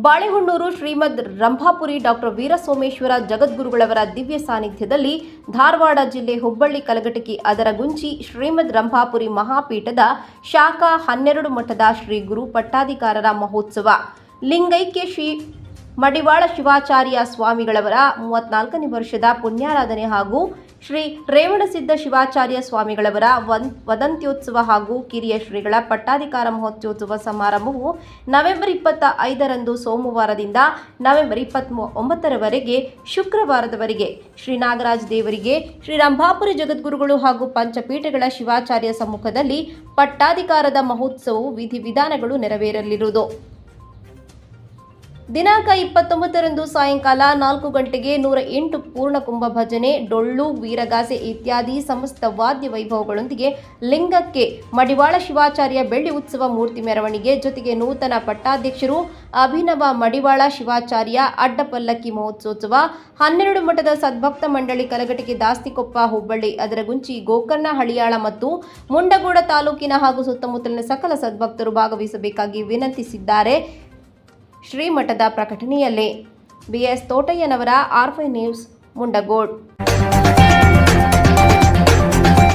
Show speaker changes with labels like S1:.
S1: ಬಾಳೆಹೊನ್ನೂರು ಶ್ರೀಮದ್ Rambhapuri doctor Veerasomeshwara ಜಗದ್ಗುರುಗಳವರ ದಿವ್ಯ ಸಾನ್ನಿಧ್ಯದಲ್ಲಿ ಧಾರವಾಡ ಜಿಲ್ಲೆ ಹುಬ್ಬಳ್ಳಿ ಕಲಘಟಕಿ ಅದರಗುಂಚಿ ಶ್ರೀಮದ್ ರಂಭಾಪುರಿ ಮಹಾಪೀಠದ ಶಾಖಾ 12 ಮಠದ ಶ್ರೀ ಗುರು ಪಟ್ಟಾಧಿಕಾರರ ಮಹೋತ್ಸವ ಲಿಂಗೈಕ್ಯ ಶ್ರೀ ಮಡಿವಾಳ ಶಿವಾಚಾರ್ಯ ಸ್ವಾಮಿಗಳವರ 34ನೇ ವರ್ಷದ ಪುಣ್ಯಾರಾಧನೆ ಹಾಗೂ ಶ್ರೀ ರೇವಣಸಿದ್ಧ ಶಿವಾಚಾರ್ಯ ಸ್ವಾಮಿಗಳವರ ವದಂತ್ಯೋತ್ಸವ ಹಾಗೂ ಕಿರಿಯ ಶ್ರೀಗಳ ಪಟ್ಟಾಧಿಕಾರ ಮಹೋತ್ಸವ ಸಮಾರಂಭವು ನವೆಂಬರ್ 25ರಂದು ಸೋಮವಾರದಿಂದ ನವೆಂಬರ್ 29ರವರೆಗೆ ಶುಕ್ರವಾರದವರೆಗೆ ಶ್ರೀ ನಾಗರಾಜ ದೇವರಿಗೆ ಶ್ರೀ ರಂಭಾಪುರಿ ಜಗದ್ಗುರುಗಳು ಹಾಗೂ ಪಂಚಪೀಠಗಳ ಶಿವಾಚಾರ್ಯ ಸಮ್ಮುಖದಲ್ಲಿ ಪಟ್ಟಾಧಿಕಾರದ ಮಹೋತ್ಸವವು ವಿಧಿವಿಧಾನಗಳು ನೆರವೇರಲಿರುವುದು. ದಿನಾಂಕ 29ರಂದು ಸಾಯಂಕಾಲ 4 ಗಂಟೆಗೆ 108 ಪೂರ್ಣಕುಂಭ ಭಜನೆ, ಡೊಳ್ಳು, ವೀರಗಾಸೆ ಇತ್ಯಾದಿ ಸಮಸ್ತ ವಾದ್ಯ ವೈಭವಗಳೊಂದಿಗೆ ಲಿಂಗಕ್ಕೆ ಮಡಿವಾಳ ಶಿವಾಚಾರ್ಯ ಬೆಳ್ಳಿ ಉತ್ಸವ ಮೂರ್ತಿ ಮೆರವಣಿಗೆ ಜೊತೆಗೆ ನೂತನ ಪಟ್ಟಾಧ್ಯಕ್ಷರು ಅಭಿನವ ಮಡಿವಾಳ ಶಿವಾಚಾರ್ಯ ಅಡ್ಡಪಲ್ಲಕ್ಕಿ ಮಹೋತ್ಸವ 12 ಮಠದ ಸದ್ಭಕ್ತ ಮಂಡಳಿ ಕಲಘಟಕಿ ದಾಸ್ತಿಕೊಪ್ಪ ಹುಬ್ಬಳ್ಳಿ ಅದರಗುಂಚಿ ಗೋಕರ್ಣ ಹಳಿಯಾಳ ಮತ್ತು ಮುಂಡಗೋಡ ತಾಲೂಕಿನ ಹಾಗೂ ಸುತ್ತಮುತ್ತಲಿನ ಸಕಲ ಸದ್ಭಕ್ತರು ಭಾಗವಹಿಸಬೇಕಾಗಿ ವಿನಂತಿಸಿದ್ದಾರೆ. ಶ್ರೀಮಠದ ಪ್ರಕಟಣೆಯಲ್ಲಿ ಬಿಎಸ್ ತೋಟಯ್ಯನವರ ಆರ್5 ನ್ಯೂಸ್ ಮುಂಡಗೋಡ್.